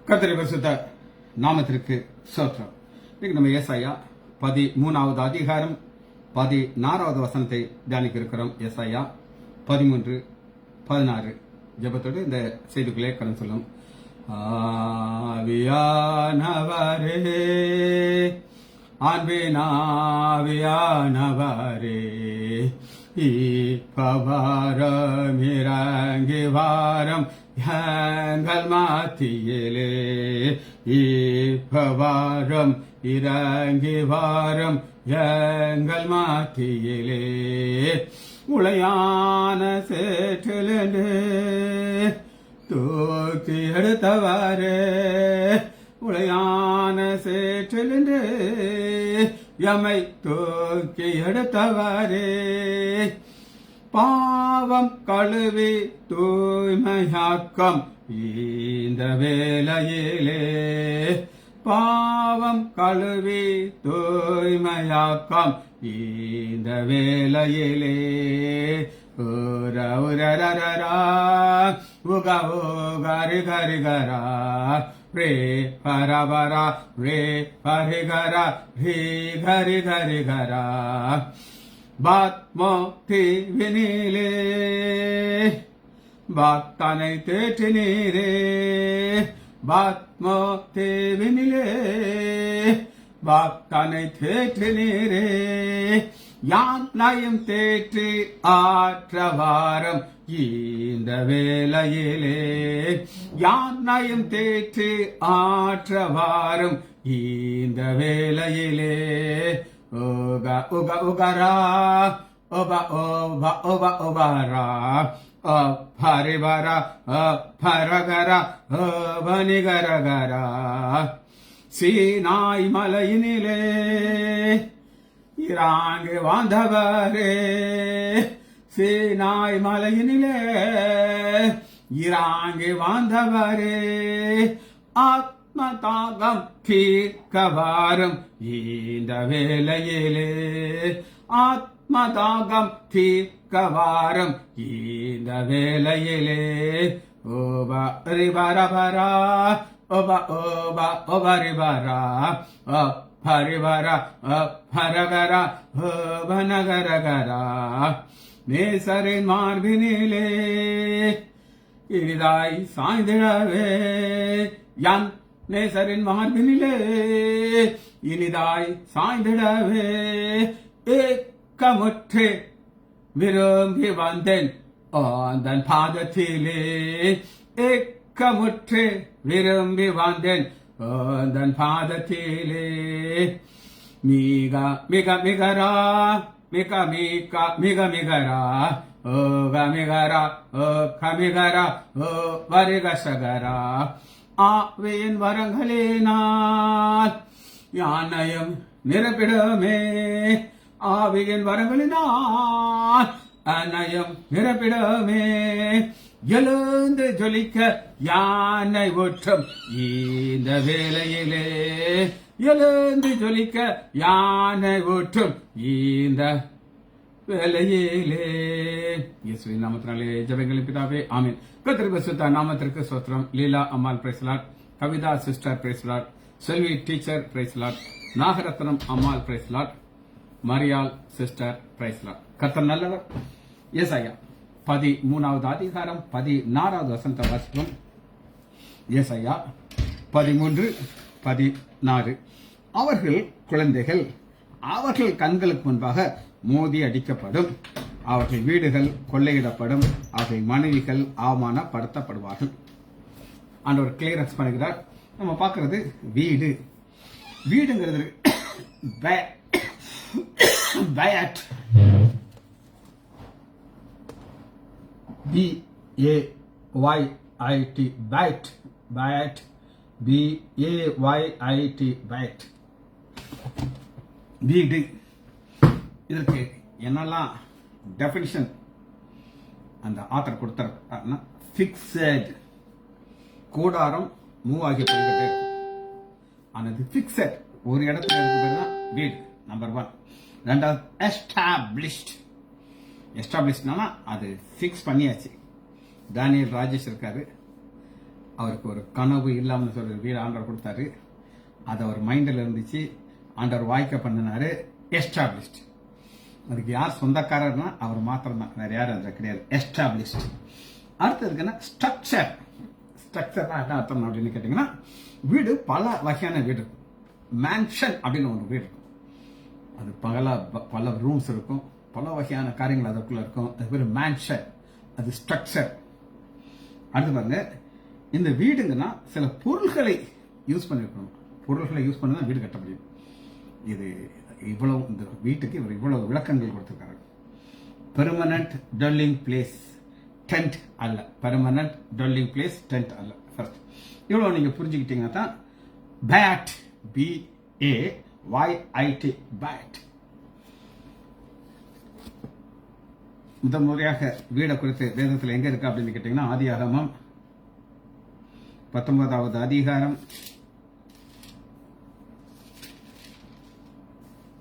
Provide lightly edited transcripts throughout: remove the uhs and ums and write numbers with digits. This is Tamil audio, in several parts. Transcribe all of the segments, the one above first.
கர்த்தருடைய பரிசுத்த நாமத்திற்கு ஸ்தோத்திரம். இன்னைக்கு நம்ம ஏசாயா 13வது அதிகாரம் 16வது வசனத்தை தியானிக்க இருக்கிறோம். ஏசாயா 13:16 ஜெபத்தோடு இந்த செய்திக்குள்ளே கடந்து சொல்லும். ஆவியானவரே, ஆவியானவரே, இப்பவாரம் இறங்கி வாரம் எங்கள் மத்தியிலே, இப்பவாரம் இறங்கி வாரம் எங்கள் மத்தியிலே, உளையான சேற்றிலிருந்து தூக்கி எடுத்தவாரே, உளையான சேற்றிலிருந்து எம்மை தூக்கி எடுத்தவாரே, பாவம் கழுவி தூய்மையாக்கம் இந்த வேளையிலே, பாவம் கழுவி தூய்மையாக்கம் இந்த வேளையிலே, உரரரரா உக உகரி கரிகரா ரே பரபரா ரே பரிகரா ரீ கரி கரிகரா பாத்மோக்தி வினிலே, பாத்தனை தேற்றினீரே, பாத்மோக்தி வினிலே, பாத்தனை தேற்றினீரே, யானையும் தேற்றி ஆற்றவாரம் இந்த வேளையிலே, யானையும் தேற்றி ஆற்றவாரம் இந்த வேளையிலே, உக உக உகரா உப உப உப உபரா பரிவரா பரகரா பனிகரகரா, சீனாய் மலையினிலே இறாங்கு வாழ்ந்தவரே, சீனாய் மலையினிலே இறாங்கு வாழ்ந்தவரே, ஆத்மதாகம் தீர்க்கவாரும் இந்த வேளையிலே, ஆத்மதாகம் தீர்க்கவாரும் இந்த வேளையிலே, ஓப ரிபரபரா ஒப ஓப ஒபரிபரா பரிவரா பரகரா வனகரகரா, நேசரின் மார்பினிலே இனிதாய் சாய்ந்திடவே, யான் நேசரின் மார்பினிலே இனிதாய் சாய்ந்திடவே, ஏக்கமுற்று விரும்பி வந்தேன் ஆந்தன் பாதத்திலே, ஏக்கமுற்று விரும்பி வந்தேன் ஆந்தன் பாதத்திலே, மிக மிக மிகரா மிக மிக மிக மிகரா ஓ கமிகரா ஓ கமிகரா ஓ வரிகசகரா, ஆவியின் வரங்களினால் யானையும் நிரப்பிடமே, ஆவியின் வரங்களினால் அன்னையும் நிரப்பிடமே, எழுந்து ஜொலிக்க யானை ஊற்றும் இந்த வேளையிலே, எழுந்து ஜொலிக்க யானை ஊற்றும் இந்த வேளையிலே. இயேசுவின் நாமத்தினாலே ஜெபங்களின் பிதாவே, ஆமென். கர்த்தருடைய பரிசுத்த நாமத்திற்கு ஸ்தோத்திரம். Leela Ammal praise the lord, Kavitha sister praise the lord, Selvi teacher praise the lord, Nagarathnam Ammal praise the lord, Mariyal sister praise the lord. கர்த்தர் நல்லவர். ஏசாயா 13வது அதிகாரம் 16வது வசனத்தை வாசிப்போம். ஏசாயா 13:16, அவர்கள் குழந்தைகள் அவர்கள் கண்களுக்கு முன்பாக மோதி அடிக்கப்படும், அவர்கள் வீடுகள் கொள்ளையிடப்படும், அவர்கள் மனைவிகள் அவமானப்படுத்தப்படுவார்கள். ஆண்டவர் கிளியரன்ஸ் பண்ணுகிறார். நம்ம பார்க்கிறது வீடு. வீடுங்கிறது பயாட், BAYIT பைட், பைட் BAYIT பைட், வீடு. இதற்கு என்னெல்லாம் டெஃபினிஷன் அந்த ஆத்தர் கொடுத்தாருன்னா, ஃபிக்ஸட், கூடாரம் மூவ் ஆகி போய்கிட்டே இருக்கும். ஆனால் ஃபிக்ஸட் ஒரு இடத்துல இருக்கிறது தான் வீடு. நம்பர் 1. ரெண்டாவது எஸ்டாப்ளிஷ்ட். எஸ்டாப்ளிஷ்னா அது ஃபிக்ஸ் பண்ணியாச்சு. தானியல் ராஜேஷ் இருக்காரு, அவருக்கு ஒரு கனவு இல்லாமல் சொல்ற வீடு ஆண்டவர் கொடுத்தாரு. அது அவர் மைண்டில் இருந்துச்சு. ஆண்டவர் வாய்க்க பண்ணினாரு. எஸ்டாப்ளிஷ்ட். அதுக்கு யார் சொந்தக்காரர்னா அவர் மாத்திரம் தான், வேற யாரும் அது கிடையாது. எஸ்டாப்ளிஷ்ட். அடுத்து இருக்குன்னா ஸ்ட்ரக்சர். ஸ்ட்ரக்சர்னா என்ன அர்த்தம் அப்படின்னு கேட்டீங்கன்னா, வீடு பல வகையான வீடு. மேன்ஷன் அப்படின்னு ஒரு வீடு இருக்கும். அது பல ரூம்ஸ் இருக்கும், பல வகையான காரியங்கள் அதுக்குள்ள இருக்கும். அது பேர் மேன்ஷன். அது ஸ்ட்ரக்சர். அடுத்து பாருங்க, இந்த வீடுங்கன்னா சில பொருள்களை யூஸ் பண்ணிருக்கணும். பொருள்களை யூஸ் பண்ணி தான் வீடு கட்ட முடியும். இது இவ்வளவு, இந்த வீட்டுக்கு இவர் இவ்வளவு விளக்கங்கள் கொடுத்திருக்காரு. பெர்மனன்ட் டெல்லிங் பிளேஸ், டென்ட் அல்ல. பெர்மனன்ட் டெல்லிங் பிளேஸ், டென்ட் அல்ல. ஃபர்ஸ்ட் இவ்வளவு நீங்க புரிஞ்சுக்கிட்டீங்கன்னா தான் பேட், BAYIT, பேட். முதல் முறையாக வீடை குறித்து வேதத்தில் எங்க இருக்கு அப்படின்னு கேட்டீங்கன்னா, ஆதியாகமம் 19வது அதிகாரம்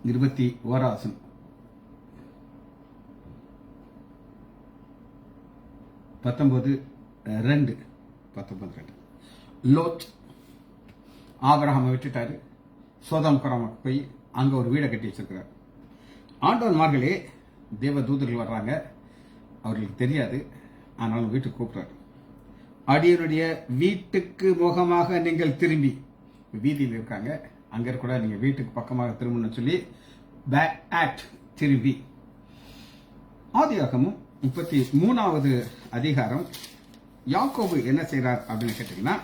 21வது வசனம். 19:2. லோத் ஆபிரகாமை விட்டுட்டாரு, சோதோம் குரோமுக்கு போய் அங்க ஒரு வீடை கட்டி வச்சிருக்கிறார். ஆண்டவன்மார்களே தேவ தூதர்கள் வர்றாங்க, அவர்களுக்கு தெரியாது, ஆனாலும் வீட்டுக்கு கூப்பிடுறாரு. அடியனுடைய வீட்டுக்கு முகமாக நீங்கள் திரும்பி, வீதியில் இருக்காங்க, அங்க கூட நீங்க வீட்டுக்கு பக்கமாக திரும்பணும்னு சொல்லி திரும்பி. ஆதியாகமம் 33வது அதிகாரம் யாக்கோபு என்ன செய்யறார் அப்படின்னு கேட்டீங்கன்னா,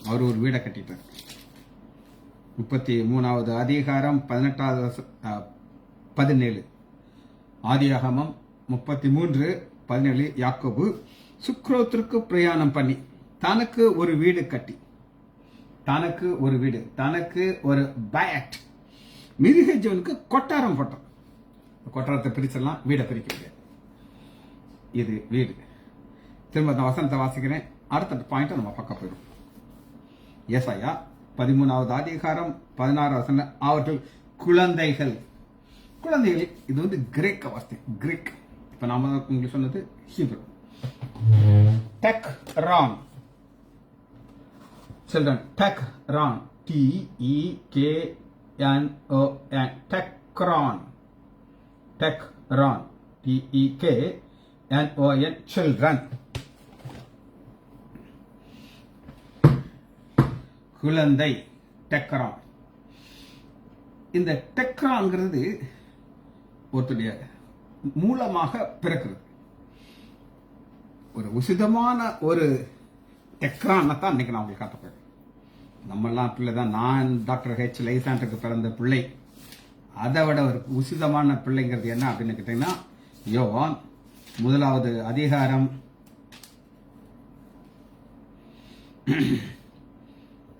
அவர் ஒரு வீடை கட்டிட்டார். 33வது அதிகாரம் 18-17. ஆதியாகமம் 33:17. யாக்கோபு சுக்ரோத்திற்கு பிரயாணம் பண்ணி தனக்கு ஒரு வீடு கட்டி, தனக்கு ஒரு பேட், மிருக ஜீவனுக்கு கொட்டாரம் போட்டான். கொட்டாரத்தை பிரிச்செல்லாம் வீடை பிரிக்க முடியாது. இது வீடு. திரும்ப அந்த வசனத்தை வாசிக்கிறேன், அடுத்த பாயிண்ட் நம்ம பக்கம் போயிடும். ஏசாயா 13வது அதிகாரம் 16 வசனம். அவர்கள் குழந்தைகள். இது வந்து கிரேக்க வார்த்தை, கிரீக். இப்ப நாம உங்களுக்கு சொன்னது Hebrew. Tech Ron, children, Tekron, TEKNON, Tekron, TEKNON, children. குழந்தை, டெக்ரான். இந்த டெக்ரான்ங்கிறது ஒருத்தருடைய மூலமாக பிறக்கிறது. ஒரு உசிதமான ஒரு டெக்ரான் தான் இன்னைக்கு நான் உங்களுக்கு காட்டப்போறேன். நம்மெல்லாம் பிள்ளை தான். நான் டாக்டர் H. லைசாண்டுக்கு பிறந்த பிள்ளை. அதை விட ஒரு உசிதமான பிள்ளைங்கிறது என்ன அப்படின்னு கேட்டீங்கன்னா, யோவான் 1வது அதிகாரம்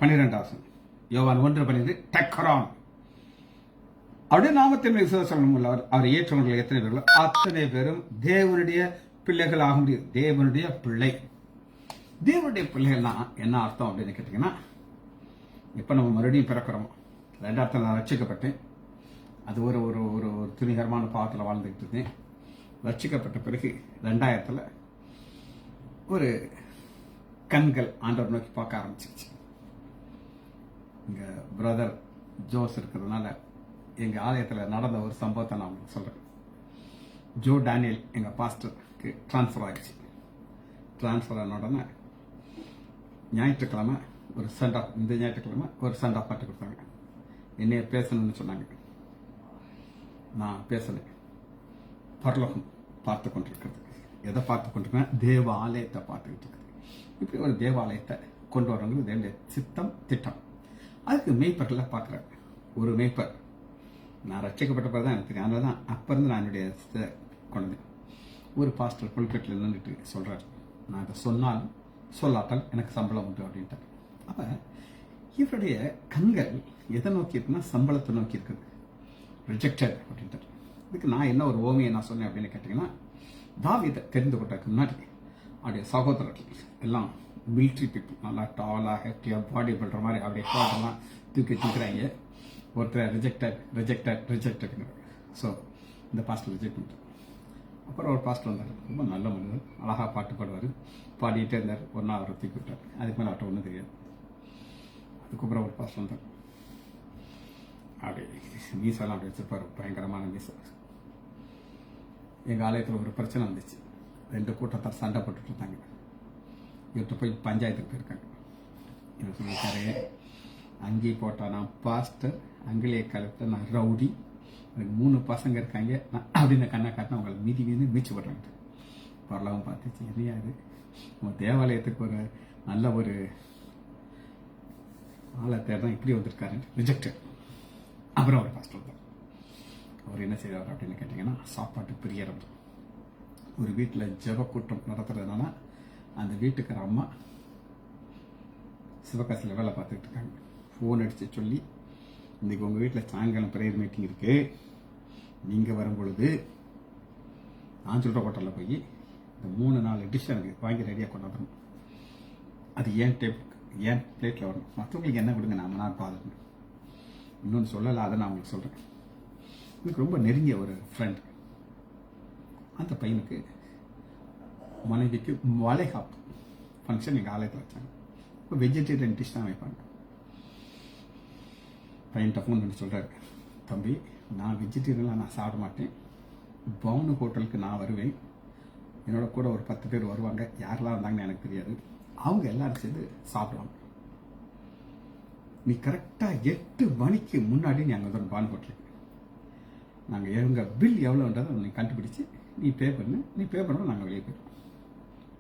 12வது வசனம். யோவான் 1:12. டெக்ரான். அவருடைய நாமத்தின் விசுவாசம் உள்ளவர், அவர் ஏற்றவர்கள் எத்தனை பேர்களோ அத்தனை பேரும் தேவனுடைய பிள்ளைகள் ஆக முடியும். தேவனுடைய பிள்ளை. தேவனுடைய பிள்ளைகள்னா என்ன அர்த்தம் அப்படின்னு கேட்டீங்கன்னா, இப்ப நம்ம மறுபடியும் பிறக்கிறோம். 2000 நான் ரட்சிக்கப்பட்டேன். அது ஒரு ஒரு ஒரு துணிகரமான பாவத்தில் வாழ்ந்துகிட்டு இருந்தேன். ரட்சிக்கப்பட்ட பிறகு 2000 ஒரு கண்கள் ஆண்டவர் நோக்கி பார்க்க ஆரம்பிச்சிருச்சு. இங்க பிரதர் ஜோஸ் இருக்கிறதுனால எங்க ஆலயத்தில் நடந்த ஒரு சம்பவத்தை நான் உங்களுக்கு சொல்றேன். ஜோ டேனியல் எங்க பாஸ்டருக்கு டிரான்ஸ்பர் ஆயிடுச்சு. டிரான்ஸ்பர் ஆன உடனே ஞாயிற்றுக்கிழமை ஒரு சென்ட் ஆஃப், இந்த ஞாயிற்றுக்கிழமை ஒரு சென்ட் ஆஃப் பாட்டு கொடுத்தாங்க. என்னைய பேசணும்னு சொன்னாங்க. நான் பேசினேன். பரலோகம் பார்த்து கொண்டிருக்கிறது. எதை பார்த்து கொண்டிருக்கேன்? தேவாலயத்தை பார்த்துக்கிட்டு இருக்குது. இப்படி ஒரு தேவாலயத்தை கொண்டு வரவங்களுக்கு தேவனுடைய சித்தம், திட்டம். அதுக்கு மெய்ப்பர்களை பார்க்குறாரு. ஒரு மெய்ப்பர், நான் ரட்சிக்கப்பட்ட பிறகு தான் எனக்கு தெரியும். அதனால தான் அப்போ இருந்து நான் என்னுடைய கொண்டது. ஒரு பாஸ்டர் புல்பெட்டில் நின்றுட்டு சொல்றாரு, நான் இதை சொன்னாலும் சொல்லாட்டால் எனக்கு சம்பளம் உண்டு அப்படின்ட்டார். அப்ப இவருடைய கண்கள் எதை நோக்கி இருக்குன்னா, சம்பளத்தை நோக்கி இருக்குது. ரிஜெக்டட் அப்படின்ட்டார். இதுக்கு நான் என்ன ஒரு ஓமையை நான் சொன்னேன் அப்படின்னு கேட்டீங்கன்னா, தாவீதை தெரிந்து கொண்டதுக்கு முன்னாடி அவருடைய சகோதரர்கள் எல்லாம் மிலிட்ரி பீப்புள், நல்லா டாலா ஹெப்டியா பாடி பில்டர் மாதிரி அவருடைய கோட்டெல்லாம் தூக்கி தூக்குறாங்க. ஒருத்தர் ரிஜெக்டட். ஸோ இந்த பாஸ்டர் ரிஜெக்ட் பண்ணிட்டார். அப்புறம் ஒரு பாஸ்டர் வந்தார், ரொம்ப நல்ல மனிதர், அழகாக பாட்டு பாடுவார், பாடிக்கிட்டே இருந்தார். ஒரு நாள் அவரை தூக்கி விட்டார். அதுக்கு மேலே அவர்கிட்ட ஒன்றும் தெரியாது. அதுக்கப்புறம் ஒரு பாஸ்டர் வந்தார், அப்படி மீசெல்லாம் அப்படி வச்சிருப்பார், பயங்கரமான மீசை. எங்கள் ஆலயத்தில் ஒரு பிரச்சனை வந்துச்சு. 2 கூட்டத்தார் சண்டை போட்டுட்டு இருந்தாங்க. இவர்கிட்ட போய் பஞ்சாயத்துக்கு போயிருக்காங்க. இவர் சொல்லியிருக்காரு, அங்கி போட்டால் நான் பாஸ்டர், அங்கிலேய காலத்தில் நான் ரவுடி, எனக்கு 3 பசங்க இருக்காங்க, நான் அப்படின்னு கண்ணை காட்டினா அவங்களை மீதி மீச்சு போடுறாங்க. பரவாயில்லாமல் பார்த்துச்சு, என்னையாது நம்ம தேவாலயத்துக்கு ஒரு நல்ல ஒரு ஆளை தேர்தான் இப்படி வந்திருக்காரு, ரிஜெக்டட். அப்புறம் அவர் பாஸ்டர் வந்தார். அவர் என்ன செய்வார் அப்படின்னு கேட்டிங்கன்னா, சாப்பாட்டு பிரியர். ஒரு வீட்டில் ஜெப கூட்டம் நடத்துறதுனால அந்த வீட்டுக்கார அம்மா சிவகாசியில் வேலை பார்த்துக்கிட்டு இருக்காங்க. ஃபோன் அடித்து சொல்லி, இன்றைக்கி உங்கள் வீட்டில் சாயங்காலம் ப்ரேயர் மீட்டிங் இருக்குது, நீங்கள் வரும் பொழுது நான் சொல்கிற ஹோட்டலில் போய் இந்த 3-4 டிஷ் எனக்கு வாங்கி ரெடியாக கொண்டாடணும். அது ஏன் பிளேட்டில் வரணும், மற்றவங்களுக்கு என்ன கொடுங்க, நான் நான் பார்த்துக்கணும். இன்னொன்று சொல்லலை, அதை நான் உங்களுக்கு சொல்கிறேன். எனக்கு ரொம்ப நெருங்கிய ஒரு ஃப்ரெண்ட், அந்த பையனுக்கு மனைவிக்கு வளைகாப்பு ஃபங்க்ஷன் எங்கள் ஆலயத்தில் வச்சாங்க. இப்போ வெஜிடேரியன் டிஷ் தான் வைப்பாங்க. பையன்கிட்ட ஃபோன் பண்ணி சொல்கிறாரு, தம்பி நான் வெஜிடேரியன்லாம் நான் சாப்பிட மாட்டேன், பவுனு ஹோட்டலுக்கு நான் வருவேன், என்னோட கூட ஒரு 10 பேர் வருவாங்க, யாரெல்லாம் வந்தாங்கன்னு எனக்கு தெரியாது, அவங்க எல்லாரும் சேர்ந்து சாப்பிடுவாங்க. நீ கரெக்டாக 8 மணிக்கு முன்னாடி நீ அங்கே வந்து ஒரு பான் ஹோட்டலுக்கு, நாங்கள் எங்கள் பில் எவ்வளோன்றதை நீ கண்டுபிடிச்சி நீ பே பண்ணணும், நாங்கள் வெளியே போயிடுவோம்.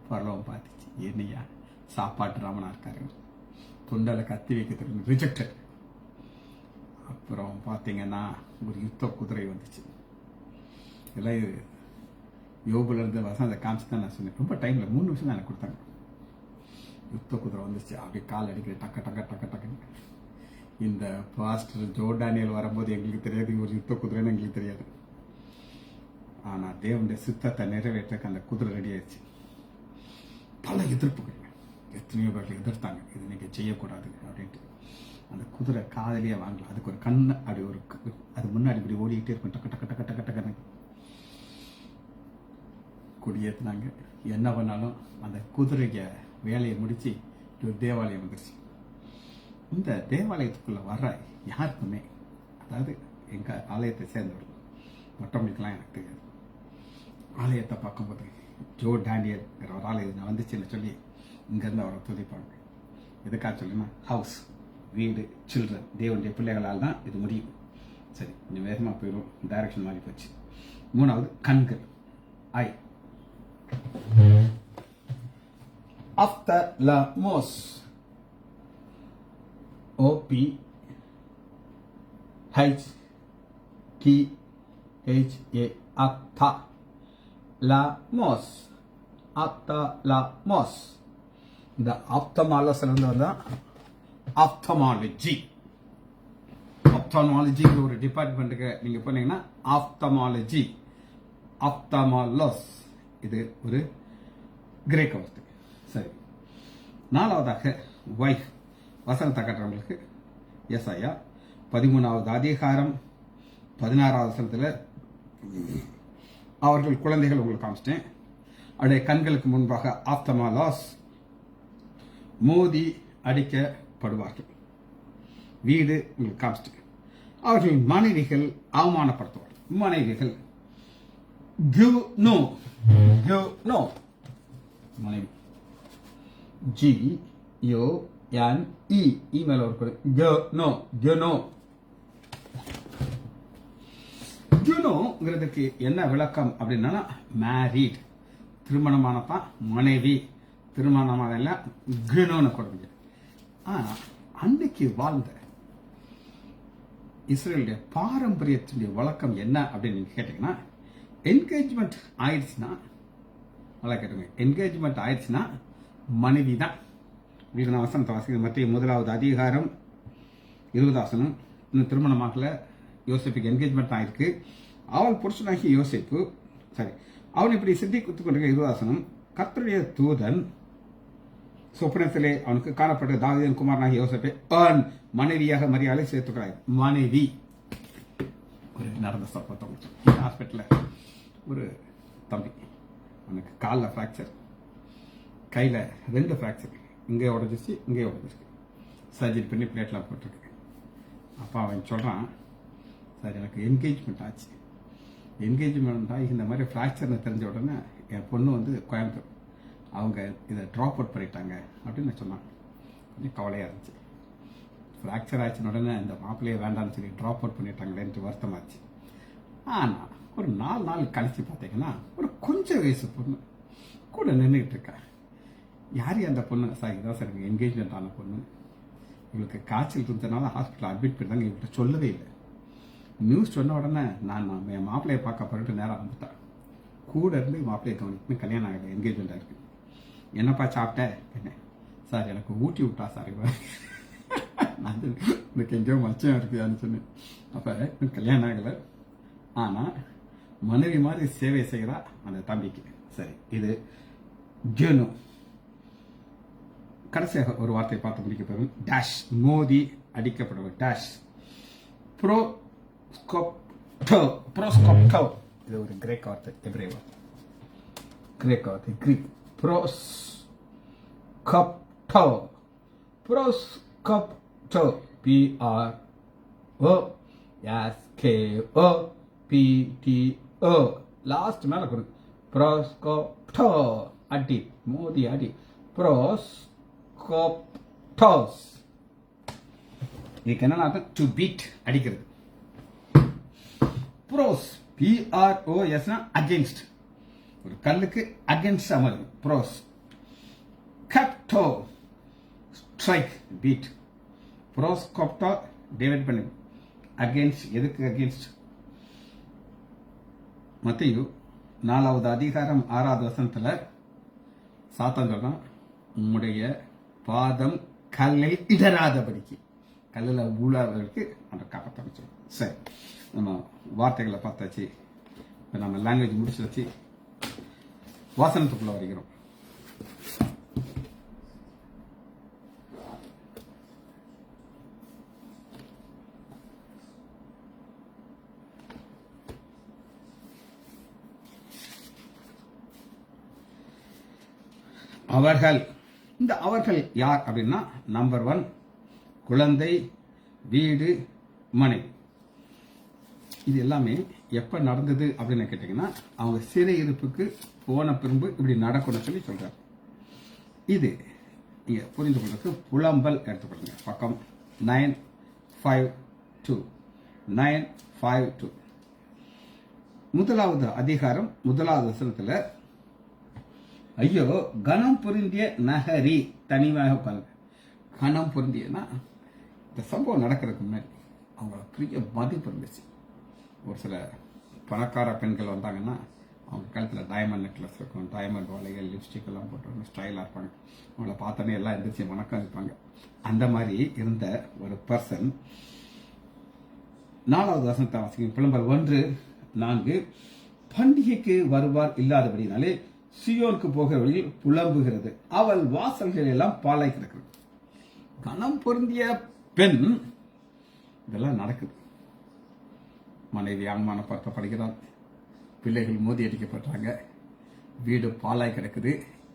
பரவாயில்ல பார்த்துச்சு, என்னையா சாப்பாட்டு ராமனா இருக்காரு, தொண்டால கத்தி வைக்க தெரியும், ரிஜெக்டட். அப்புறம் பார்த்தீங்கன்னா ஒரு யுத்த குதிரை வந்துச்சு. எல்லாம் யோபுலேருந்து வசந்த காமிச்சு தான் நான் சொன்னேன். ரொம்ப டைமில் 3 நிமிஷம் தான் எனக்கு கொடுத்தாங்க. யுத்த குதிரை வந்துச்சு, அப்படியே கால் அடிக்கிற டக்க டக்க டக்க டக்குன்னு. இந்த பாஸ்டர் ஜோர்டானியல் வரும்போது எங்களுக்கு தெரியாது ஒரு யுத்த குதிரைன்னு எங்களுக்கு தெரியாது. ஆனால் தேவனுடைய சித்தத்தை நிறைவேற்ற அந்த குதிரை ரெடி ஆயிடுச்சு. பல எதிர்ப்புகள், எத்தனையோ பேர்கள் எதிர்த்தாங்க, இது நீங்கள் செய்யக்கூடாது அப்படின்ட்டு. அந்த குதிரை காதலியாக வாங்கலாம், அதுக்கு ஒரு கண்ணு அப்படி ஒரு அது முன்னாடி இப்படி ஓடிக்கிட்டே இருக்கும், டக்கு டக்கு டக்கு டக்கு டக்குன்னு கொடியேற்றினாங்க. என்ன பண்ணாலும் அந்த குதிரைய வேலையை முடித்து ஒரு தேவாலயம் வந்துருச்சு. இந்த தேவாலயத்துக்குள்ளே வர யாருக்குமே, அதாவது எங்கள் ஆலயத்தை சேர்ந்தவர்கள், மற்றவங்களுக்கெல்லாம் எனக்கு தெரியாது. ஆலயத்தை பார்க்கும்போது ஜோ டேனியல் ஒரு ஆலயம் வந்துச்சுன்னு சொல்லி இங்கேருந்து அவரை துதிப்பாங்க. எதுக்காக சொல்லுன்னா, ஹவுஸ், வீடு, சில்ட்ரன், தேவனுடைய பிள்ளைகளால் தான் இது முடியும். சரி, கொஞ்சம் வேகமாக போயிடும், டைரக்ஷன் மாறி போச்சு. 3வது கண்கள், ஐ. ஆப்தலமோஸ், OPHTHA, ஆப்தலமோஸ், ஆப்தலமோஸ். இந்த ஆப்தமாலஸ்ல இருந்து வந்தா ஆப்தமாலஜி. ஆப்தமாலஜிங்கிற ஒரு டிபார்ட்மெண்ட்டுக்கு நீங்க போனீங்கன்னா ஆப்தமாலஜி, ஆப்தமாலோஸ், இது ஒரு கிரேக்க வார்த்தை. சரி, 4வதாக வைஃப், வசனத்தை காட்டுறவங்களுக்கு ஏசாயா 13வது அதிகாரம் 16வது வசனத்தில் அவர்கள் குழந்தைகள் உங்களுக்கு காமிச்சிட்டேன். அவருடைய கண்களுக்கு முன்பாக ஆப்தமாலாஸ், மோதி அடிக்கப்படுவார்கள். வீடு உங்களுக்கு காமிச்சிட்டு, அவர்கள் மனைவிகள் அவமானப்படுத்துவார்கள். மனைவிகள் மனைவி GUNE மேல ஒரு ஜுனோங்கிறதுக்கு என்ன விளக்கம் அப்படின்னா, மேரீட், திருமணமானதான் மனைவி, திருமணமான குனோன்னு கொடுங்க. ஆனா அன்னைக்கு வாழ்ந்த இஸ்ரேலுடைய பாரம்பரியத்தினுடைய வழக்கம் என்ன அப்படின்னு நீங்க கேட்டீங்கன்னா, என்கேஜ்மெண்ட் ஆயிடுச்சுன்னா, நல்லா கேட்டுங்க, என்கேஜ்மெண்ட் ஆயிடுச்சுன்னா மனைவி தான் வீடு. வசனத்தை வாசிக்க, மத்திய 1வது அதிகாரம் 20வது வசனம். இன்னும் திருமணமாகல, யோசிப்புக்கு என்கேஜ்மெண்ட் ஆயிருக்கு. அவள் புருஷனாகி யோசிப்பு, சரி, அவன் இப்படி சித்தி குத்து கொண்டிருக்க 20வது வசனம். கர்த்தருடைய தூதன் சொப்பனத்திலே அவனுக்கு காணப்பட்ட தாவீதின் குமாரனாகி யோசேப்பை மனைவியாக மரியாதை சேர்த்துக்கிறார். மனைவி ஒரு நடந்த சம்பவம். ஹாஸ்பிட்டலில் ஒரு தம்பி, அவனுக்கு காலில் ஃப்ராக்சர், கையில் 2 ஃப்ராக்சர், இங்கே உடஞ்சிச்சு, இங்கே உடஞ்சிருக்கு. சர்ஜரி பண்ணி பிளேட்லாம் போட்டிருக்கு. அப்போ அவன் சொல்கிறான், சார் எனக்கு என்கேஜ்மெண்ட் ஆச்சு. என்கேஜ்மெண்ட் ஆகி இந்த மாதிரி ஃப்ராக்சர்னு தெரிஞ்ச உடனே என் பொண்ணு வந்து கோயம்புத்தூர், அவங்க இதை ட்ராப் அவுட் பண்ணிட்டாங்க அப்படின்னு சொன்னாங்க. கொஞ்சம் கவலையாக இருந்துச்சு. ஃப்ராக்சர் ஆச்சுன்னு உடனே இந்த மாப்பிள்ளையே வேண்டாம்னு சொல்லி ட்ராப் அவுட் பண்ணிட்டாங்களேன்ட்டு வருத்தமாச்சு. ஆனால் ஒரு 4 நாள் கழிச்சு பார்த்தீங்கன்னா ஒரு கொஞ்சம் வயசு பொண்ணு கூட நின்றுக்கிட்டு இருக்கா. யார் அந்த பொண்ணு? சார் இதான் சார் எனக்கு என்கேஜ்மெண்ட் ஆன பொண்ணு. இவளுக்கு காய்ச்சல் இருந்ததுனால ஹாஸ்பிட்டல் அட்மிட் பண்ணிட்டாங்க. இவர்கிட்ட சொல்லவே இல்லை. நியூஸ் சொன்ன உடனே நான் என் மாப்பிள்ளையை பார்க்க போயிட்டு நேரம் வந்துட்டேன். கூட இருந்து மாப்பிள்ளையை கவனிக்கணும். கல்யாணம் ஆகலை, என்கேஜ்மெண்ட்டாக இருக்கு. என்னப்பா சாப்பிட்டேன்? என்ன சார் எனக்கு ஊட்டி விட்டா சார் இவன். நான் எனக்கு எங்கேயோ மச்சம் இருக்குதான்னு சொன்னேன். அப்போ கல்யாணம் ஆகலை, ஆனால் மனைவி மாதிரி சேவை செய்கிறா அந்த தம்பிக்கு. சரி, இது ஜெனு. கடைசியாக ஒரு வார்த்தை பார்த்து முடிக்க போகிறோம். டேஷ், மோதி அடிக்கப்படுவது. டேஷ், ப்ரோஸ்கோப்டோ. இது ஒரு கிரேக் வார்த்தை, எபிரே வார்த்தை, கிரேக் வார்த்தை, கிரீக். ப்ரோஸ்கோப்டோ, ப்ரோஸ்கோப்டோ, PROSKOPTO. லாஸ்ட் மேல கொடு. ப்ரோஸ்கோப்டோ, அடி, மோதி அடி. ப்ரோஸ்கோப்டோஸ். இதுக்கு என்ன அர்த்தம்? டு பீட், அடிக்கிறது. ப்ரோஸ், PROS அகென்ஸ்ட், ஒரு கல்லுக்கு அகென்ஸ்ட் அமருது. ப்ரோஸ். கப்டோ, ஸ்ட்ரைக், பீட். ப்ரோஸ்கோப்டோ டிவைட் பண்ணு. அகென்ஸ்ட், எதுக்கு அகென்ஸ்ட்? மத்தேயு 4வது அதிகாரம் 6வது வசனத்துல சாத்தான் சொல்றான், உம்முடைய பாதம் கல்லில் இடராதபடிக்கு, கல்லில் ஊழாதவர்களுக்கு அந்த காப்பாற்ற. சரி, நம்ம வார்த்தைகளை பார்த்தாச்சு. இப்போ நம்ம லாங்குவேஜ் முடிச்சு வச்சு வாசனத்துக்குள்ள வருகிறோம். அவர்கள், இந்த அவர்கள் யார் அப்படின்னா, நம்பர் 1 குழந்தை, வீடு, மனைவி. இது எல்லாமே எப்ப நடந்தது அப்படின்னு கேட்டீங்கன்னா, அவங்க சிறை இருப்புக்கு போன பிறகு இப்படி நடக்கணும்னு சொல்லி சொல்றாரு. இது நீங்க புரிந்து கொள்றதுக்கு புலம்பல் எடுத்துக்கொள்ளுங்க. பக்கம் 952. 952 முதலாவது அதிகாரம் 1வது வசனத்துல, ஐயோ கனம் பொருந்திய நகரி, தனியாக உட்காந்து. கனம் பொருந்தியனா, இந்த சம்பவம் நடக்கிறதுக்கு முன்னாடி அவங்கள பெரிய மதிப்பு இருந்துச்சு. ஒரு சில பணக்கார பெண்கள் வந்தாங்கன்னா அவங்க கழுத்தில் டைமண்ட் நெக்லஸ் இருக்கும், டைமண்ட் வளையல், லிப்ஸ்டிக் எல்லாம் போட்டு ஸ்டைலாக இருப்பாங்க. அவங்கள பார்த்தோன்னே எல்லாம் எந்திரிச்சு வணக்கம் இருப்பாங்க. அந்த மாதிரி இருந்த ஒரு பர்சன் 4வது வசனத்தை வாசிக்கும். புலம்பல் 1:4 பண்டிகைக்கு வருவார் இல்லாதபடினாலே சியோனுக்கு போகிற வழியில் புலம்புகிறது, அவள் வாசல்கள் எல்லாம் பாலை கிடக்கிறது. கனம் பொருந்திய பெண், இதெல்லாம் நடக்குது. மனைவி அவமானப்படுத்தப்படுகிறார், பிள்ளைகள் மோதி அடிக்கப்பட்டாங்க, வீடு பாலாய் கிடக்குது.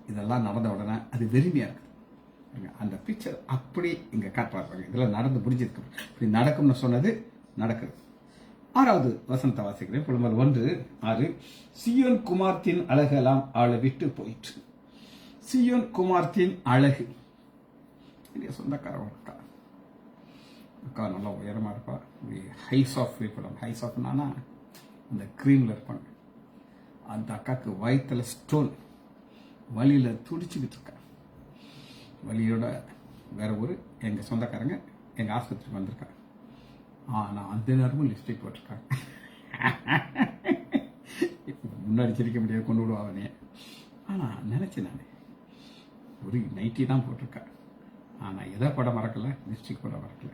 இதெல்லாம் நடந்த உடனே அது வெறுமையா இருக்குது. அந்த பிக்சர் அப்படி இங்க காட்டுறாங்க. இதெல்லாம் நடந்து முடிஞ்சிருக்கு. இப்படி நடக்கும்னு சொன்னது நடக்குது. 6வது வசனத்தை வாசிக்கிறேன். புலம்பல் 1:6 சியோன் குமார்த்தின் அழகெல்லாம் அவளை விட்டு போயிற்று. சியோன் குமார்த்தின் அழகு, சொந்தக்காரன் இருக்கா, அக்கா நல்லா உயரமா இருப்பா. ஹைஸ் ஆஃப் படம், ஹைஸ் ஆஃப்னா அந்த கிரீம்ல இருப்பாங்க. அந்த அக்காக்கு வயிற்றுல ஸ்டோன், வலியில துடிச்சுக்கிட்டு இருக்கா. வலியோட வேற ஒரு எங்க சொந்தக்காரங்க எங்க ஆஸ்பத்திரிக்கு வந்திருக்காங்க. நான் அந்த நேரமும் லிப்ஸ்டிக் போட்டிருக்காங்க. முன்னாடி சிரிக்க முடியாது, கொண்டு விடுவாங்க. ஆனா நினைச்சேன், நான் ஒரு நைட்டி தான் போட்டிருக்கேன். ஆனா எதை போட மறக்கல, லிப்ஸ்டிக் போட மறக்கல.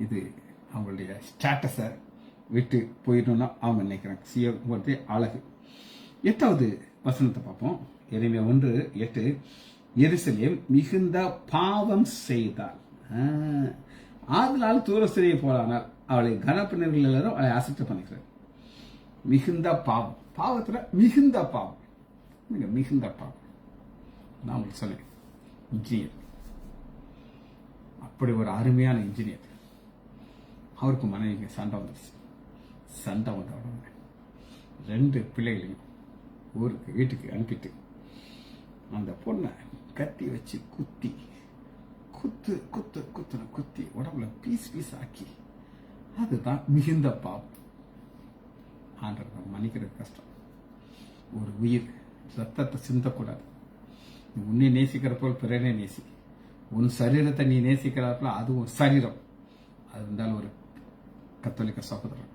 இது அவங்களுடைய ஸ்டேட்டஸை விட்டு போயிடணும்னா அவங்க நினைக்கிறாங்க. சியோன் அழகு. 8வது வசனத்தை பார்ப்போம். எரேமியா 1:8 எருசலேம் மிகுந்த பாவம் செய்தாள், ஆதலால் தூர சிறையை போலானால் அவளை கனப்பினர்கள் எல்லாரும் அவளை அசட்டு பண்ணிக்கிறார். மிகுந்த பாவம், பாவத்துல மிகுந்த பாவம், மிகுந்த பாவம். நான் உங்களுக்கு சொன்னேன், இன்ஜினியர், அப்படி ஒரு அருமையான இன்ஜினியர். அவருக்கு மனைவிக்கு சண்டை வந்துருச்சு. சண்டை வந்த உடனே 2 பிள்ளைகளையும் ஊருக்கு வீட்டுக்கு அனுப்பிட்டு அந்த பொண்ணை கத்தி வச்சு குத்தி உடம்புல பீஸ் ஆக்கி, அதுதான் மிகுந்த பாவம். ஆண்டவர் மன்னிக்கிறது கஷ்டம். ஒரு உயிர் ரத்தத்தை சிந்தக்கூடாது. உன்னை நேசிக்கிற போல் பிறனை நேசி. உன் சரீரத்தை நீ நேசிக்கிறாப்புல அது ஒரு சரீரம். அது இருந்தாலும் ஒரு கத்தோலிக்க சகோதரன்,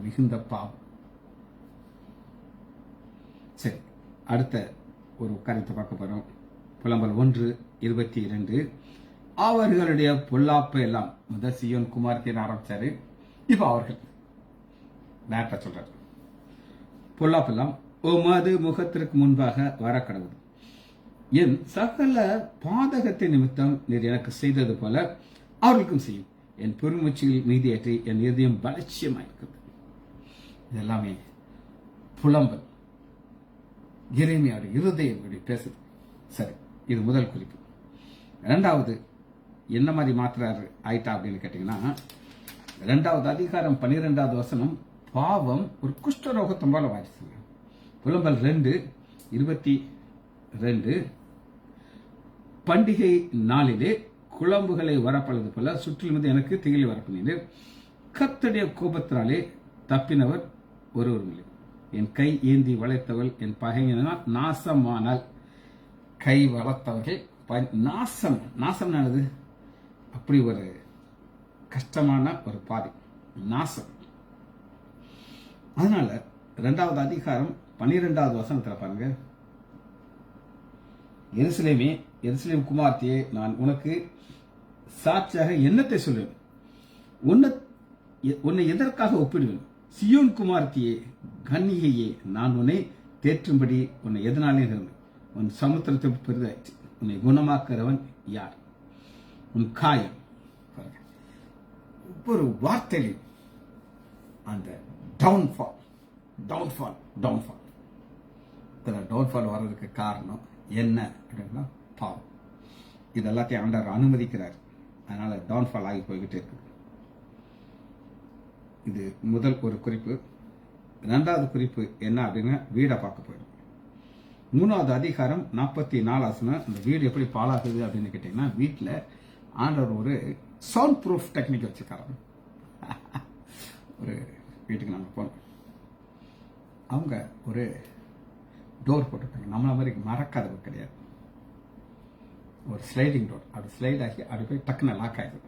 மிகுந்த பாவம். சரி, அடுத்த ஒரு காரியத்தை பார்க்க போறோம். புலம்பல் 1:22. அவர்களுடைய பொல்லாப்பு எல்லாம், முதல் சியோன் குமார்த்தியன் ஆரம்பிச்சாரு, இப்ப அவர்கள் நேரத்தை சொல்றாரு. பொல்லாப்பு எல்லாம் உமது முகத்திற்கு முன்பாக வர கடவுள். என் சகல பாதகத்தை நிமித்தம் நீர் எனக்கு செய்தது போல அவர்களுக்கும் செய்யும். என் பெருமூச்சியில் மீதியேற்றி என் இதயம் பலட்சியமாயிருக்கிறது. இதெல்லாமே புலம்பல், எரேமியாவுடைய இருதயம் இப்படி பேசுது. சரி, இது முதல் குறிப்பு. 2வது என்ன மாதிரி மாத்துறாரு ஆயிட்டா அப்படின்னு கேட்டீங்கன்னா, 2வது அதிகாரம் 12வது வசனம், பாவம் ஒரு குஷ்டரோகத்தை போல வாரிசு. புலம்பல் 2:22. பண்டிகை நாளிலே குழம்புகளை வரப்பழுது போல சுற்றிலும் எனக்கு திகில் வரப்பினீர். கர்த்தருடைய கோபத்தினாலே தப்பினவர் ஒருவரும் இல்லை. என் கை ஏந்தி வளைத்தவள் என் பகைஞனால் நாசமானால். கை வளர்த்தவர்கள் நாசம். நாசம் ஆனது அப்படி ஒரு கஷ்டமான ஒரு பாதை, நாசம். அதனால 2வது அதிகாரம் 12வது வசனத்துல பாருங்க, எருசலேமே, எருசலேம் குமார்த்தியே, நான் உனக்கு சாட்சியாக என்னத்தை சொல்லுவேன்? உன்னை எதற்காக ஒப்பிடுவேன்? சியோன் குமார்த்தியே, கன்னிகையே, நான் உன்னை தேற்றும்படி உன்னை எதனாலே இருந்தேன்? உன் சமுத்திரத்தை பெரிதாயிற்று. உன்னை குணமாக்குறவன் யார்? உன் காயம். ஒவ்வொரு வார்த்தையிலும் அந்த டவுன்ஃபால் வர்றதுக்கு காரணம் என்ன அப்படின்னா பாவம். இது எல்லாத்தையும் ஆண்டவர் அனுமதிக்கிறார். அதனால டவுன்ஃபால் ஆகி போய்கிட்டே இருக்கு. இது முதல் ஒரு குறிப்பு. 2வது குறிப்பு என்ன அப்படின்னா, வீடை பார்க்க போயிடும். 3வது அதிகாரம் 44 வசனம். இந்த வீடு எப்படி பாழாகுது அப்படின்னு கேட்டீங்கன்னா, வீட்டில் ஆண்டவர் ஒரு சவுண்ட் ப்ரூஃப் டெக்னிக் வச்சிருக்காரு. ஒரு வீட்டுக்கு நாங்கள் போனோம். அவங்க ஒரு டோர் போட்டிருக்காங்க. நம்மள மாதிரி மரக்கதவு கிடையாது, ஒரு ஸ்லைடிங் டோர். அப்படி ஸ்லைட் ஆகி அப்படி போய் டக்குன்னு லாக் ஆகிடும்.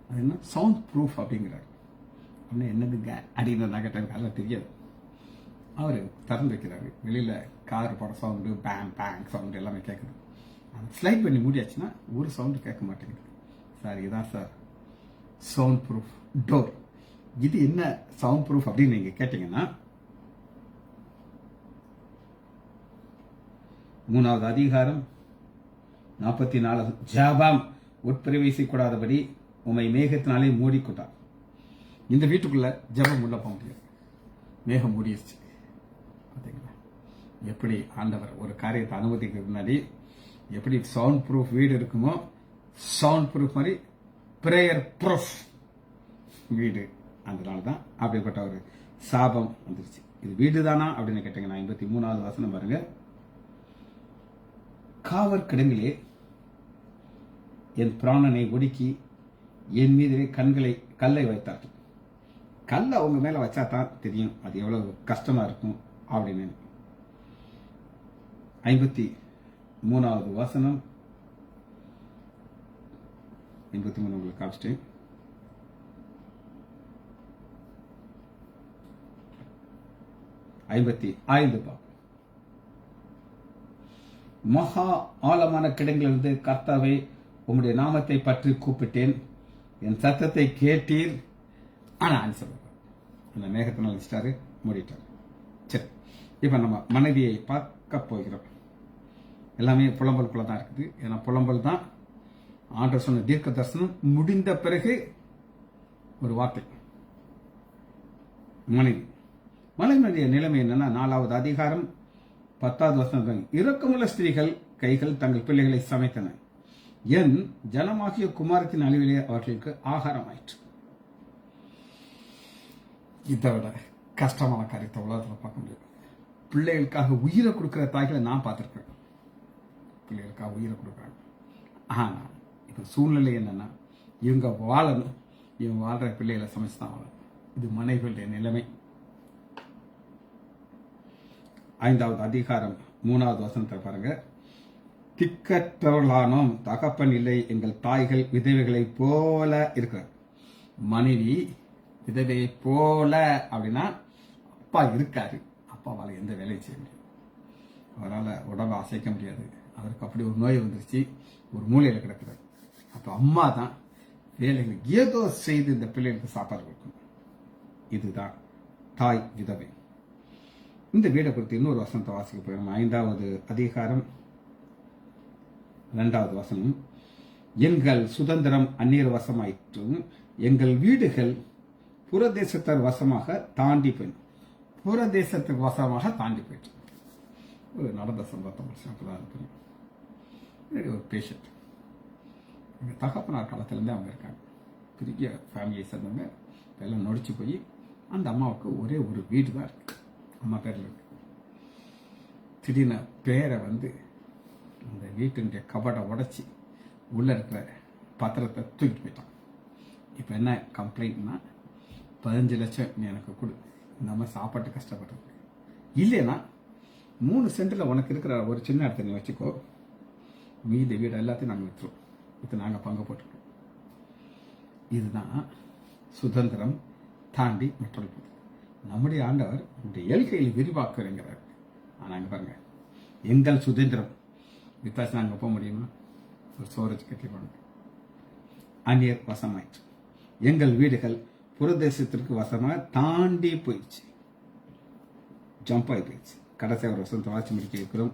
அது என்ன சவுண்ட் ப்ரூஃப் அப்படிங்கிறாரு. அப்படின்னா என்னதுங்க அப்படின்னு நகட்டாங்க, அதெல்லாம் தெரியாது. அவர் திறந்து வைக்கிறாரு. வெளியில் கார் போகிற சவுண்டு, பேங் சவுண்டு எல்லாமே கேட்குது. அந்த ஸ்லைட் பண்ணி மூடியாச்சுன்னா ஒரு சவுண்டு கேட்க மாட்டேங்குது. சார், இதான் சார் சவுண்ட் ப்ரூஃப் டோர். இது என்ன சவுண்ட் ப்ரூஃப் அப்படின்னு நீங்க கேட்டீங்கன்னா, 3வது அதிகாரம் 44 ஜாபாம் உட்பிரவேசிக்கூடாதபடி உம்மை மேகத்தினாலே மூடிக்கொண்டார். இந்த வீட்டுக்குள்ள ஜபம் உள்ள போக முடியாது, மேகம் மூடிடுச்சு. பார்த்தீங்களா எப்படி ஆண்டவர் ஒரு காரியத்தை அனுமதிக்கிறதுக்கு முன்னாடி எப்படி சவுண்ட் ப்ரூஃப் வீடு இருக்குமோ, சவுண்ட் ப்ரூஃப் மாதிரி பிரேயர் ப்ரூஃப் வீடு. அதனால தான் அப்படிப்பட்ட ஒரு சாபம் வந்துருச்சு. இது வீடு தானா அப்படின்னு கேட்டீங்கன்னா, 53வது வசனம் பாருங்க. காவற் கிடங்கிலே என் பிராணனை ஒடுக்கி என் மீது கல்லை வைத்தார்கள். கல்லை அவங்க மேல வச்சா தான் தெரியும் அது எவ்வளவு கஷ்டமா இருக்கும் அப்படின்னு. 53வது வசனம் 53 உங்களுக்கு காமிச்சிட்டு, மகா ஆழமான கிடங்கிலிருந்து கர்த்தாவே உம்முடைய நாமத்தை பற்றி கூப்பிட்டேன், என் சத்தத்தை கேட்டீர். ஆனா ஆன்சர் அந்த மேகத்தினால் வச்சிட்டாரு, மூடிட்டாரு. சரி, இப்ப நம்ம மனைவியை பார்க்க போகிறோம். எல்லாமே புலம்பலுக்குள்ள தான் இருக்குது. ஏன்னா புலம்பல் தான் ஆண்டவர் சொன்ன தீர்க்க தரிசனம் முடிந்த பிறகு ஒரு வார்த்தை. மனைவி மனைவியினுடைய நிலைமை என்னன்னா 4வது அதிகாரம் 10வது வசனம், இரக்கமுள்ள ஸ்திரீகள் கைகள் தங்கள் பிள்ளைகளை சமைத்தன, என் ஜனமாகிய குமாரத்தின் அழிவிலே அவர்களுக்கு ஆகாரமாயிற்று. இதை விட கஷ்டமான காரியத்தை உலகத்தில் பார்க்க முடியாது. பிள்ளைகளுக்காக உயிரை கொடுக்கிற தாய்களை நான் பார்த்துருக்கேன். பிள்ளைகளுக்காக உயிரை கொடுக்குறாங்க. ஆனா இப்ப சூழ்நிலை என்னன்னா, இவங்க வாழணும், இவங்க வாழ்ற பிள்ளைகளை சமைச்சு தான் வாழணும். இது மனைவிகளுடைய நிலைமை. 5வது அதிகாரம் 3வது வசனத்தை பாருங்க. திக்கற்றவர்களானோம், தகப்பன் இல்லை, எங்கள் தாய்கள் விதவைகளை போல இருக்கிறார். மனைவி விதவையை போல அப்படின்னா அப்பா இருக்காரு, அப்பாவால் எந்த வேலையும் செய்ய முடியாது, அவரால் உடம்பை அசைக்க முடியாது, அவருக்கு அப்படி ஒரு நோய் வந்துருச்சு, ஒரு மூலையில் கிடக்கிறார். அப்போ அம்மா தான் வேலைகள் ஏதோ செய்து இந்த பிள்ளைகளுக்கு சாப்பாடு கொடுக்கணும். இதுதான் தாய் விதவை. இந்த வீடை குறித்து இன்னொரு வசனத்தை வாசிக்க போயிடும். 5வது அதிகாரம் 2வது வசனம், எங்கள் சுதந்திரம் அந்நியர் வசமாயிற்றும், எங்கள் வீடுகள் புறதேசத்தார் வசமாக தாண்டி போயிடும். புறதேசத்துக்கு வசமாக தாண்டி போயிட்டு ஒரு நடந்த சம்பவத்தை ஒரு பேஷண்ட் எங்கள் தகப்பனார் காலத்திலேருந்தே அவங்க இருக்காங்க. பெரிய ஃபேமிலியை சேர்ந்தவங்க. எல்லாம் நொடிச்சு போய் அந்த அம்மாவுக்கு ஒரே ஒரு வீடு தான் இருக்கு, அம்மா பேரில் இருக்கு. திடீர்னு பேரை வந்து அந்த வீட்டினுடைய கபடை உடைச்சி உள்ள இருக்கிற பத்திரத்தை தூக்கிட்டு போயிட்டான். இப்போ என்ன கம்ப்ளைண்ட்னா, 15 லட்சம் நீ எனக்கு கொடு, இந்த மாதிரி சாப்பாட்டு கஷ்டப்படுறது இல்லைன்னா 3 சென்டில் உனக்கு இருக்கிற ஒரு சின்ன இடத்த நீ வச்சுக்கோ, மீதி வீடு எல்லாத்தையும் நாங்கள் விற்றுருவோம், இது நாங்கள் பங்கு போட்டுருக்கோம். இதுதான் சுதந்திரம் தாண்டி மற்றொரு. நம்முடைய ஆண்டவர் நம்முடைய இயற்கையில் விரிவாக்குறேங்கிறார். ஆனால் அங்கே பாருங்க, எங்கள் சுதந்திரம் வித்தாச்சு நாங்கள் போக முடியுமா? ஒரு சோரஜ் கட்டிப்பாங்க. அந்நியர் வசமாயிற்று, எங்கள் வீடுகள் புறதேசத்திற்கு வசமாக தாண்டி போயிடுச்சு, ஜம்ப் ஆகி போயிடுச்சு. கடைசி ஒரு வசனத்தை வாட்சி முடிக்க இருக்கிறோம்.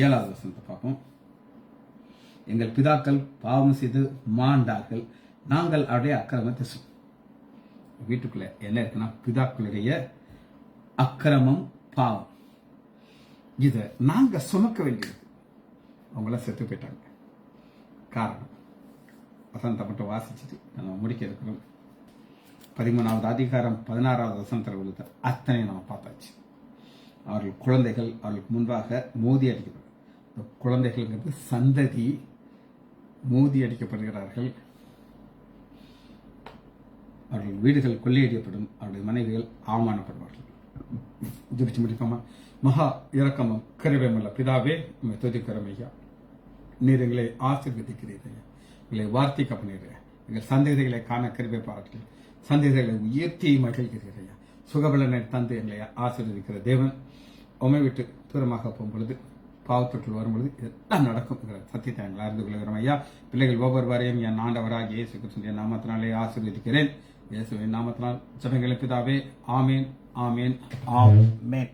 7வது வசனத்தை பார்ப்போம். எங்கள் பிதாக்கள் பாவம் செய்து மாண்டார்கள், நாங்கள் அவருடைய அக்கிரமத்தை வீட்டுக்குள்ள என்ன இருக்குன்னா, பிதாக்களுடைய அக்கிரமம் பாவம், இதை நாங்க சுமக்க வேண்டியது. அவங்கள செத்து போயிட்டாங்க. காரணம் வசனத்தை மட்டும் வாசிச்சுட்டு நம்ம முடிக்க இருக்கிறோம். 13வது அதிகாரம் 16வது வசனத்தில் உள்ளது அத்தனை நம்ம பார்த்தாச்சு. அவர்கள் குழந்தைகள் அவர்களுக்கு முன்பாக மோதி அடிக்கப்படும். இந்த குழந்தைகள் சந்ததி மோதி அடிக்கப்படுகிறார்கள். அவர்கள் வீடுகள் கொள்ளையடிக்கப்படும், அவருடைய மனைவிகள் அவமானப்படுவார்கள். ஜெபிச்சு முடிப்போமா? மகா இரக்கமும் கருவேமுள்ள பிதாவே, உண்மை துதிக்கிறோம் ஐயா. நீர் எங்களை ஆசீர்வதிக்கிறீர்கள், எங்களை வார்த்திக்க பண்ணிடுற, எங்கள் சந்ததிகளை காண கருவை பாராட்டி சந்ததிகளை உயர்த்தி மகிழ்கிறீர்கள். சுகபலனை தந்து எங்களை ஆசீர்வதிக்கிற தேவன், உண்மை விட்டு தூரமாக போகும்பொழுது, பாவத்துக்குள் வரும்பொழுது இதெல்லாம் நடக்கும் சத்தியத்தை எங்களை அறிந்து கொள்கிறோம் ஐயா. பிள்ளைகள் ஒவ்வொரு வாரையும் என் ஆண்டவராக இயேசு கிறிஸ்துவின் நாமத்தினாலே ஆசீர்வதிக்கிறேன். இயேசுவின் நாமத்தினால் ஜெபங்களை பிதாவே. ஆமேன், ஆமேன், ஆமேன்.